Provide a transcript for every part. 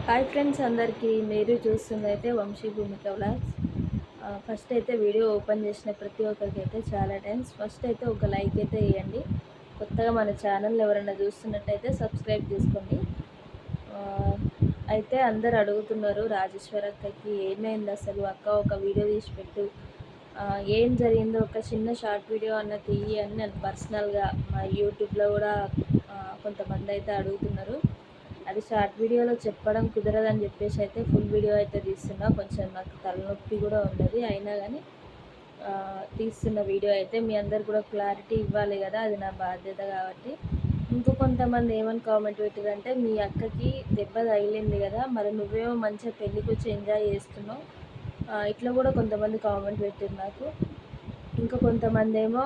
Hi friends అందరికీ మీరు చూస్తుందైతే వంశీ భూమిక vlogs. First అయితే వీడియో ఓపెన్ చేసిన ప్రతి ఒక్కరికి అయితే చాలా థ్యాంక్స్. ఫస్ట్ అయితే ఒక లైక్ అయితే వేయండి. కొత్తగా మన ఛానల్ ఎవరైనా చూస్తున్నట్టయితే సబ్స్క్రైబ్ చేసుకోండి. ఆ, అయితే అందరు అడుగుతున్నారు రాజేశ్వర అక్కకి ఏమైంది అసలు అక్క, ఒక వీడియో తీసి పెట్టు, ఏం జరిగిందో ఒక చిన్న షార్ట్ వీడియో అన్న తీయి అని నేను పర్సనల్గా మా యూట్యూబ్లో కూడా కొంతమంది అయితే అడుగుతున్నారు. అది షార్ట్ వీడియోలో చెప్పడం కుదరదని చెప్పేసి అయితే ఫుల్ వీడియో అయితే తీస్తున్నా. కొంచెం నాకు తలనొప్పి కూడా ఉన్నది, అయినా కానీ తీస్తున్న వీడియో అయితే మీ అందరు కూడా క్లారిటీ ఇవ్వాలి కదా, అది నా బాధ్యత కాబట్టి. ఇంకో కొంతమంది ఏమని కామెంట్ పెట్టారంటే, మీ అక్కకి దెబ్బ తగిలింది కదా, మరి నువ్వేమో మంచిగా పెళ్ళికి వచ్చి ఎంజాయ్ చేస్తున్నావు, ఇట్లా కూడా కొంతమంది కామెంట్ పెట్టారు నాకు. ఇంకా కొంతమంది ఏమో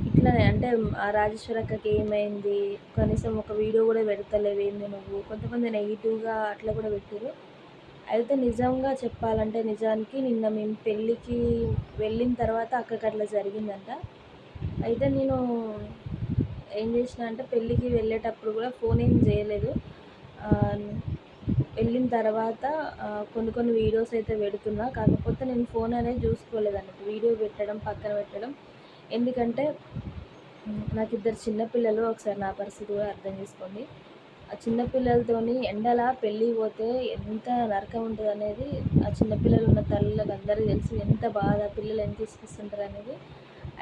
ఇట్లానే అంటే ఆ రాజేశ్వర అక్కకి ఏమైంది, కనీసం ఒక వీడియో కూడా పెడతలేవేంది నువ్వు, కొంతమంది నెగిటివ్గా అట్లా కూడా పెట్టారు. అయితే నిజంగా చెప్పాలంటే నిజానికి నిన్న మేము పెళ్ళికి వెళ్ళిన తర్వాత అక్కకి అట్లా జరిగిందంట. అయితే నేను ఏం చేసిన అంటే పెళ్ళికి వెళ్ళేటప్పుడు కూడా ఫోన్ ఏం చేయలేదు. వెళ్ళిన తర్వాత కొన్ని వీడియోస్ అయితే పెడుతున్నా, కాకపోతే నేను ఫోన్ అనేది చూసుకోలేదు అన్నట్టు, వీడియో పెట్టడం పక్కన పెట్టడం. ఎందుకంటే నాకు ఇద్దరు చిన్నపిల్లలు, ఒకసారి నా పరిస్థితి కూడా అర్థం చేసుకోండి. ఆ చిన్నపిల్లలతోని ఎండలా పెళ్ళి పోతే ఎంత నరకం ఉంటుంది అనేది ఆ చిన్నపిల్లలు ఉన్న తల్లులకు అందరికీ తెలిసి ఎంత బాధ, పిల్లలు ఎంత ఇసుకిస్తుంటారు అనేది.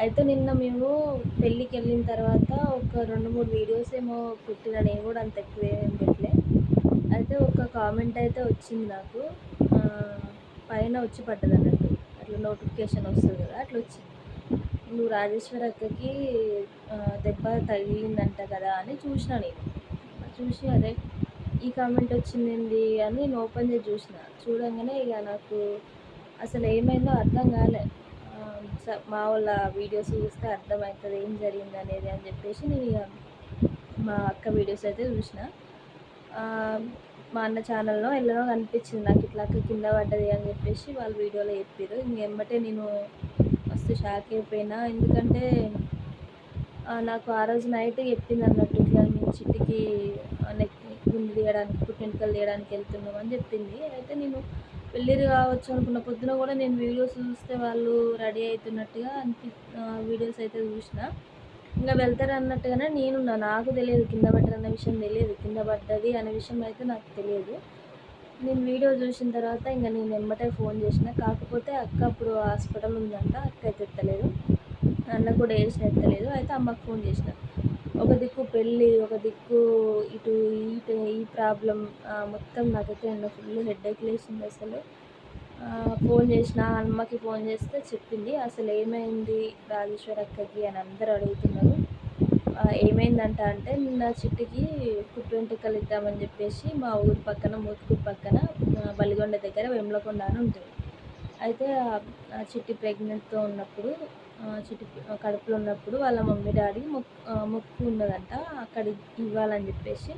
అయితే నిన్న మేము పెళ్ళికి వెళ్ళిన తర్వాత ఒక 2-3 వీడియోస్ ఏమో పెట్టిన, నేను కూడా అంత ఎక్కువ ఏం పెట్టలే. అయితే ఒక కామెంట్ అయితే వచ్చింది నాకు, పైన వచ్చి పడ్డది అన్నట్టు, అట్లా నోటిఫికేషన్ వస్తుంది కదా, అట్లా వచ్చింది, నువ్వు రాజేశ్వర అక్కకి దెబ్బ తగిలిందంట కదా అని చూసిన. నేను చూసి అదే ఈ కామెంట్ వచ్చింది అని నేను ఓపెన్ చేసి చూడంగానే ఇక నాకు అసలు ఏమైందో అర్థం కాలే. మా వాళ్ళ వీడియోస్ చూస్తే అర్థమవుతుంది ఏం జరిగింది అనేది అని చెప్పేసి నేను ఇక మా అక్క వీడియోస్ అయితే చూసిన. మా అన్న ఛానల్లో ఎల్లనో కనిపించింది నాకు, ఇట్లా అక్క కింద పడ్డది అని చెప్పేసి వాళ్ళు వీడియోలో చెప్పారు. ఇంకెమ్మటే నేను మస్తు షాక్ అయిపోయినా, ఎందుకంటే నాకు ఆ రోజు నైట్ చెప్పింది అన్నట్టు, ఇట్లా మేము చిట్టికి నెక్ గుండు తీయడానికి, పుట్టింటికలు తీయడానికి వెళ్తున్నాం అని చెప్పింది. అయితే నేను వెళ్ళిరు కావచ్చు అనుకున్న, పొద్దున కూడా నేను వీడియోస్ చూస్తే వాళ్ళు రెడీ అవుతున్నట్టుగా వీడియోస్ అయితే చూసిన. ఇంకా వెళ్తారు అన్నట్టుగానే నేనున్నా, నాకు తెలియదు కింద పడ్డారన్న విషయం తెలియదు, కింద పడ్డది అనే విషయం అయితే నాకు తెలియదు. నేను వీడియో చూసిన తర్వాత ఇంకా నేను ఎమ్మటే ఫోన్ చేసిన, కాకపోతే అక్క అప్పుడు హాస్పిటల్ ఉందంట, అక్క అయితే ఎత్తలేదు, అన్న కూడా వేసిన ఎత్తలేదు. అయితే అమ్మకు ఫోన్ చేసిన, ఒక దిక్కు పెళ్ళి, ఒక దిక్కు ఇటు ఈ ప్రాబ్లం, మొత్తం నాకైతే నిన్న ఫుల్ హెడ్ఏక్ లేచింది అసలు. ఫోన్ చేసిన అమ్మకి, ఫోన్ చేస్తే చెప్పింది అసలు ఏమైంది రాజేశ్వర అక్కకి అని అందరూ అడుగుతున్నారు. ఏమైందంట అంటే, నిన్న చిట్టికి పుట్టు వెంట్రుకలు ఇద్దామని చెప్పేసి మా ఊరు పక్కన, మోత్కూరు పక్కన బలిగొండ దగ్గర వెమ్లకొండ అని ఉంటుంది. అయితే ఆ చిట్టి ప్రెగ్నెంట్తో ఉన్నప్పుడు, చిట్టి కడుపులో ఉన్నప్పుడు వాళ్ళ మమ్మీ డాడీ మొక్కు ఉన్నదంట అక్కడ ఇవ్వాలని చెప్పేసి,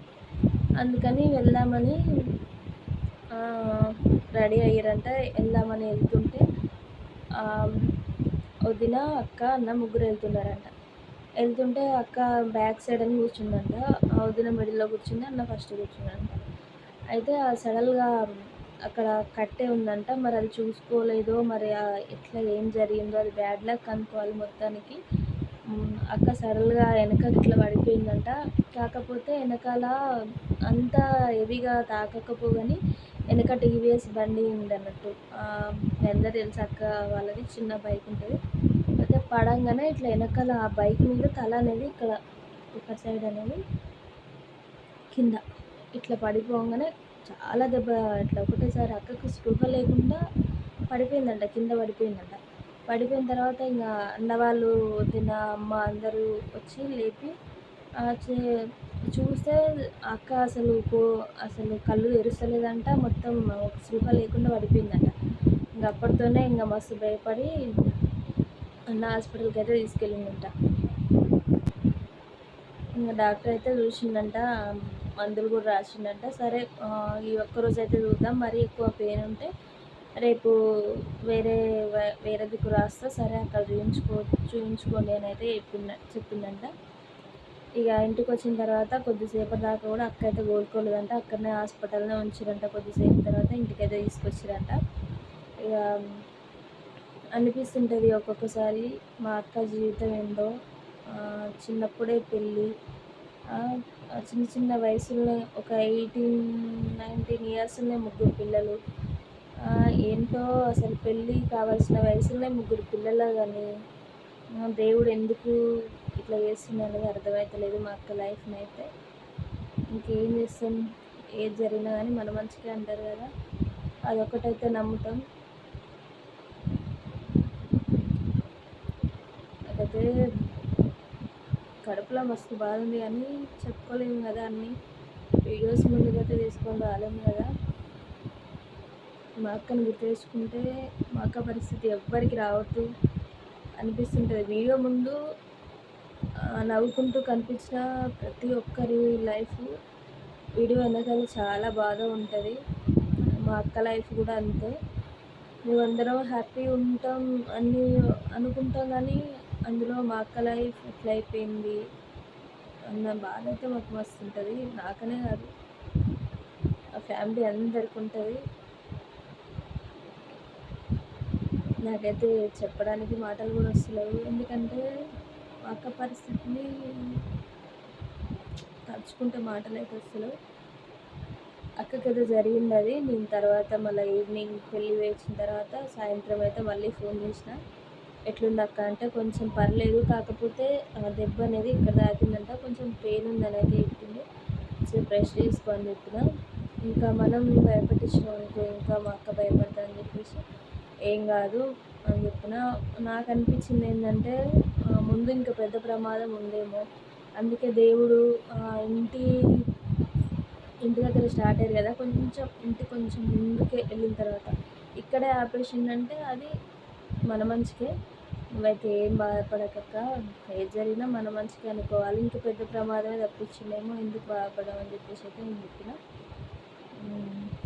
అందుకని వెళ్దామని రెడీ అయ్యారంట. వెళ్దామని వెళ్తుంటే వదిన, అక్క, అన్న ముగ్గురు వెళ్తున్నారంట. వెళ్తుంటే అక్క బ్యాక్ సైడ్ అని కూర్చుందంట, వదిన మిడిల్లో కూర్చుంది, అన్న ఫస్ట్ కూర్చుందంట. అయితే సడన్గా అక్కడ కట్టే ఉందంట, మరి అది చూసుకోలేదో మరి ఎట్లా ఏం జరిగిందో, అది బ్యాడ్ లక్ అనుకోవాలి మొత్తానికి. అక్క సడన్గా వెనకకి ఇట్లా పడిపోయిందంట. కాకపోతే వెనకాల అంత హెవీగా తాకకపోగాని వెనక టీవీఎస్ బండి ఉందన్నట్టు. అందరూ తెలుసు అక్క వాళ్ళది చిన్న బైక్ ఉంటుంది. అయితే పడంగానే ఇట్లా వెనకాల ఆ బైక్ మీద తల అనేది ఇక్కడ సైడ్ అనేది కింద ఇట్లా పడిపోగానే చాలా దెబ్బ, ఇట్లా ఒకటేసారి అక్కకు స్పృహ లేకుండా పడిపోయిందంట, కింద పడిపోయిందంట. పడిపోయిన తర్వాత ఇంకా అన్నవాళ్ళు, వదిన, అమ్మ అందరూ వచ్చి లేపి చూస్తే అక్క అసలు కళ్ళు తెరుస్తలేదంట, మొత్తం స్పృహ లేకుండా పడిపోయిందంట. ఇంకా అప్పటితోనే ఇంకా మస్తు భయపడి అన్న హాస్పిటల్కి అయితే తీసుకెళ్ళిందంట. ఇంకా డాక్టర్ అయితే చూసిండంట, మందులు కూడా రాసిండంట. సరే ఈ ఒక్కరోజు అయితే చూద్దాం, మరీ ఎక్కువ పెయిన్ ఉంటే రేపు వేరే దిక్కు రాస్తా, సరే అక్కడ చూయించుకోండి అని అయితే చెప్పిందంట. ఇక ఇంటికి వచ్చిన తర్వాత కొద్దిసేపటి దాకా కూడా అక్క అయితే కోలుకోలేదంట. అక్కడనే హాస్పిటల్నే ఉంచిరంట. కొద్దిసేపు తర్వాత ఇంటికైతే తీసుకొచ్చిరంట. ఇక అనిపిస్తుంటుంది ఒక్కొక్కసారి మా అక్క జీవితం ఏందో. చిన్నప్పుడే పెళ్ళి, చిన్న చిన్న వయసులోనే ఒక 18-19 ఇయర్స్లోనే 3 పిల్లలు. ఏంటో అసలు పెళ్ళి కావాల్సిన వయసులోనే 3 పిల్లలు. కానీ దేవుడు ఎందుకు ఇట్లా చేస్తుంది అనేది అర్థమవుతలేదు మా అక్క లైఫ్ని అయితే. ఇంకేం చేస్తాం, ఏది జరిగినా కానీ మన మంచిగా అంటారు కదా, అదొకటైతే నమ్ముతాం. నాకైతే కడుపులో మస్తు బాధ ఉంది కానీ చెప్పుకోలేము కదా అన్నీ. వీడియోస్ ముందుకైతే తీసుకొని రాలేము కదా. మా అక్కని గుర్తు తెచ్చుకుంటే మా అక్క పరిస్థితి ఎవ్వరికి రావద్దు అనిపిస్తుంటుంది. వీడియో ముందు నవ్వుకుంటూ కనిపించిన ప్రతి ఒక్కరి లైఫ్ వీడియో వెనకాల చాలా బాధ ఉంటుంది. మా అక్క లైఫ్ కూడా అంతే. మేమందరం హ్యాపీ ఉంటాం అని అనుకుంటాం కానీ అందులో మా అక్క లైఫ్ ఎట్లా అయిపోయింది అన్న బాధ అయితే మాకు మస్తు ఉంటుంది. నాకనే కాదు, ఆ ఫ్యామిలీ అందరికి ఉంటుంది. నాకైతే చెప్పడానికి మాటలు కూడా వస్తలేవు. ఎందుకంటే మా అక్క పరిస్థితిని తలుచుకుంటే మాటలు అయితే వస్తలేవు. అక్కకైతే జరిగింది అది. నేను తర్వాత మళ్ళీ ఈవినింగ్ పెళ్ళి వేసిన తర్వాత సాయంత్రం అయితే మళ్ళీ ఫోన్ చేసిన, ఎట్లుంది అక్క అంటే కొంచెం పర్లేదు, కాకపోతే దెబ్బ అనేది ఇక్కడ తాకిందంట, కొంచెం పెయిన్ ఉందని అయితే చెప్పింది. సో బ్రష్ చేసుకో అని చెప్పిన. ఇంకా మనం భయపెట్టించినాం అనుకో ఇంకా మా అక్క భయపడతా అని చెప్పేసి ఏం కాదు అని చెప్పిన. నాకు అనిపించింది ఏంటంటే ముందు ఇంకా పెద్ద ప్రమాదం ఉందేమో, అందుకే దేవుడు ఇంటి దగ్గర స్టార్ట్ అయ్యారు కదా, కొంచెం ముందుకే వెళ్ళిన తర్వాత ఇక్కడే ఆపరేషన్ అంటే అది మన మంచికే. నువ్వైతే ఏం బాధపడకక్క, ఏది జరిగినా మన మంచిగా అనుకోవాలి. ఇంక పెద్ద ప్రమాదమే తప్పించిందేమో, ఎందుకు బాధపడమని చెప్పేసి అయితే నేను చెప్పిన.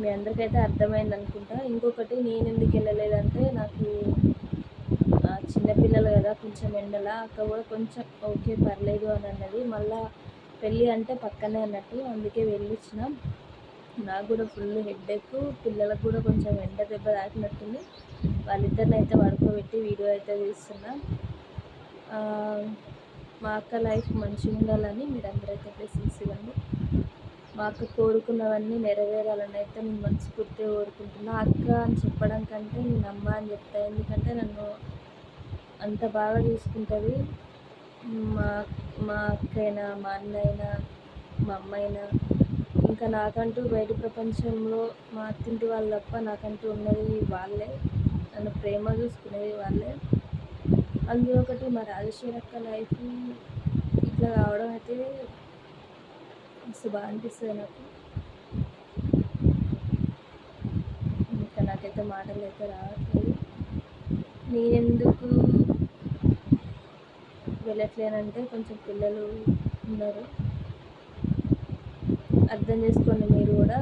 మీ అందరికైతే అర్థమైంది అనుకుంటా. ఇంకొకటి నేను ఎందుకు వెళ్ళలేదంటే, నాకు చిన్నపిల్లలు కదా కొంచెం ఎండల, అక్క కూడా కొంచెం ఓకే పర్లేదు అని అన్నది. మళ్ళీ పెళ్ళి అంటే పక్కనే అన్నట్టు, అందుకే వెళ్ళొచ్చిన. నాకు కూడా ఫుల్ హెడ్ఏక్, పిల్లలకు కూడా కొంచెం ఎండ దెబ్బ తాకినట్టుంది. వాళ్ళిద్దరిని అయితే పడుకోబెట్టి వీడియో అయితే తీస్తున్నా. మా అక్క లైఫ్ మంచిగా ఉండాలని మీరందరైతే బ్లెస్సింగ్స్ ఇవ్వండి. మా అక్క కోరుకున్నవన్నీ నెరవేరాలని అయితే నేను మనస్ఫూర్తిగా కోరుకుంటున్నా. అక్క అని చెప్పడం కంటే నేను అమ్మ అని చెప్తాను. ఎందుకంటే నన్ను అంత బాగా చూసుకుంటుంది. మా మా అక్కైనా, మా అన్నైనా, మా అమ్మైనా, ఇంకా నాకంటూ బయట ప్రపంచంలో మా అత్తింటి వాళ్ళు తప్ప నాకంటూ ఉన్నది వాళ్ళే. నన్ను ప్రేమ చూసుకునేది వాళ్ళే. అందులో ఒకటి మా రాజేశ్వరి అక్క లైఫ్ ఇట్లా కావడం అయితే మస్తు బాగా అనిపిస్తుంది నాకు. ఇంకా నాకైతే మాటలు అయితే రావట్లేదు. నేనెందుకు వెళ్ళట్లేనంటే కొంచెం పిల్లలు ఉన్నారు, అర్థం చేసుకోండి మీరు కూడా.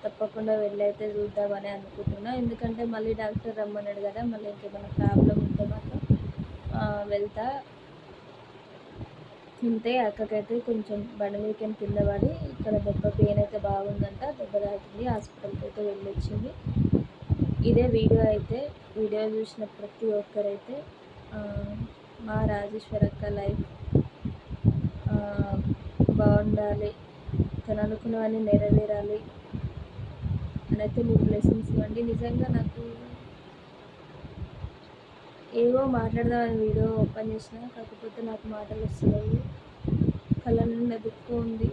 తప్పకుండా వెళ్ళైతే చూద్దామని అనుకుంటున్నా. ఎందుకంటే మళ్ళీ డాక్టర్ రమ్మన్నాడు కదా, మళ్ళీ ఇంకేమైనా ప్రాబ్లం ఉంటే మాత్రం వెళ్తా. ఉంటే అక్కకైతే కొంచెం బండి మీదకి కింద పడి ఇక్కడ దెబ్బ పెయిన్ అయితే బాగుందంట, దెబ్బ తాకింది, హాస్పిటల్కి అయితే వెళ్ళొచ్చింది. ఇదే వీడియో అయితే. వీడియో చూసిన ప్రతి ఒక్కరైతే మా రాజేశ్వరి అక్క లైఫ్ బాగుండాలి, తను అనుకున్నవన్నీ నెరవేరాలి అని అయితే మీరు బ్లెస్సింగ్స్ ఇవ్వండి. నిజంగా నాకు ఏవో మాట్లాడదామని వీడియో ఓపెన్ చేసిన, కాకపోతే నాకు మాటలు వస్తున్నాయి. కళ్ళ నిండా దుఃఖం ఉంది,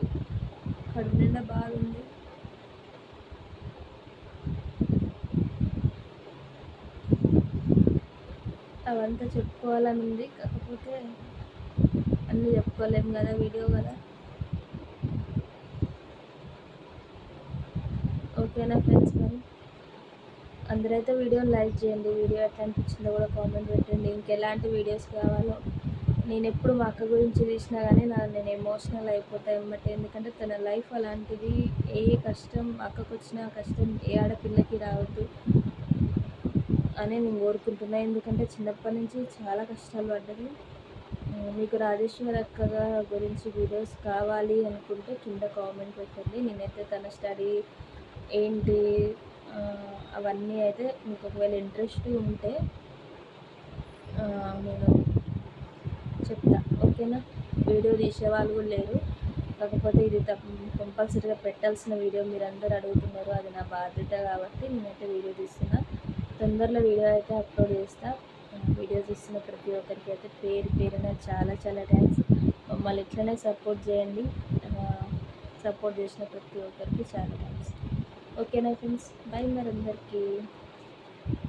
కడుపు నిండా బాధ ఉంది. అవంతా చెప్పుకోవాలని ఉంది, కాకపోతే అన్నీ చెప్పుకోలేము కదా, వీడియో కదా. ఓకేనా ఫ్రెండ్స్, మరి అందరైతే వీడియోని లైక్ చేయండి. వీడియో ఎట్లా అనిపించిందో కూడా కామెంట్ పెట్టండి. ఇంకెలాంటి వీడియోస్ కావాలో. నేను ఎప్పుడు మా అక్క గురించి తీసినా కానీ నేను ఎమోషనల్ అయిపోతాను అన్నమాట. ఎందుకంటే తన లైఫ్ అలాంటిది. ఏ కష్టం అక్కకు వచ్చిన కష్టం ఏ ఆడపిల్లకి రావద్దు అని నేను కోరుకుంటున్నాను. ఎందుకంటే చిన్నప్పటి నుంచి చాలా కష్టాలు పడ్డది. మీకు రాజేశ్వరి అక్క గురించి వీడియోస్ కావాలి అనుకుంటే కింద కామెంట్ పెట్టండి. నేనైతే తన స్టడీ ఏంటి అవన్నీ అయితే మీకు ఒకవేళ ఇంట్రెస్ట్ ఉంటే నేను చెప్తా, ఓకేనా. వీడియో తీసేవాళ్ళు కూడా లేరు, కాకపోతే ఇది కంపల్సరీగా పెట్టాల్సిన వీడియో మీరందరూ అడుగుతున్నారు, అది నా బాధ్యత కాబట్టి నేనైతే వీడియో తీస్తున్నా. తొందరలో వీడియో అయితే అప్లోడ్ చేస్తా. వీడియో చూస్తున్న ప్రతి ఒక్కరికి అయితే పేరు పేరున చాలా చాలా థ్యాంక్స్. మమ్మల్ని ఇట్లనే సపోర్ట్ చేయండి. సపోర్ట్ చేసిన ప్రతి ఒక్కరికి చాలా థ్యాంక్స్. ఓకేనా ఫ్రెండ్స్, బై మరి అందరికీ.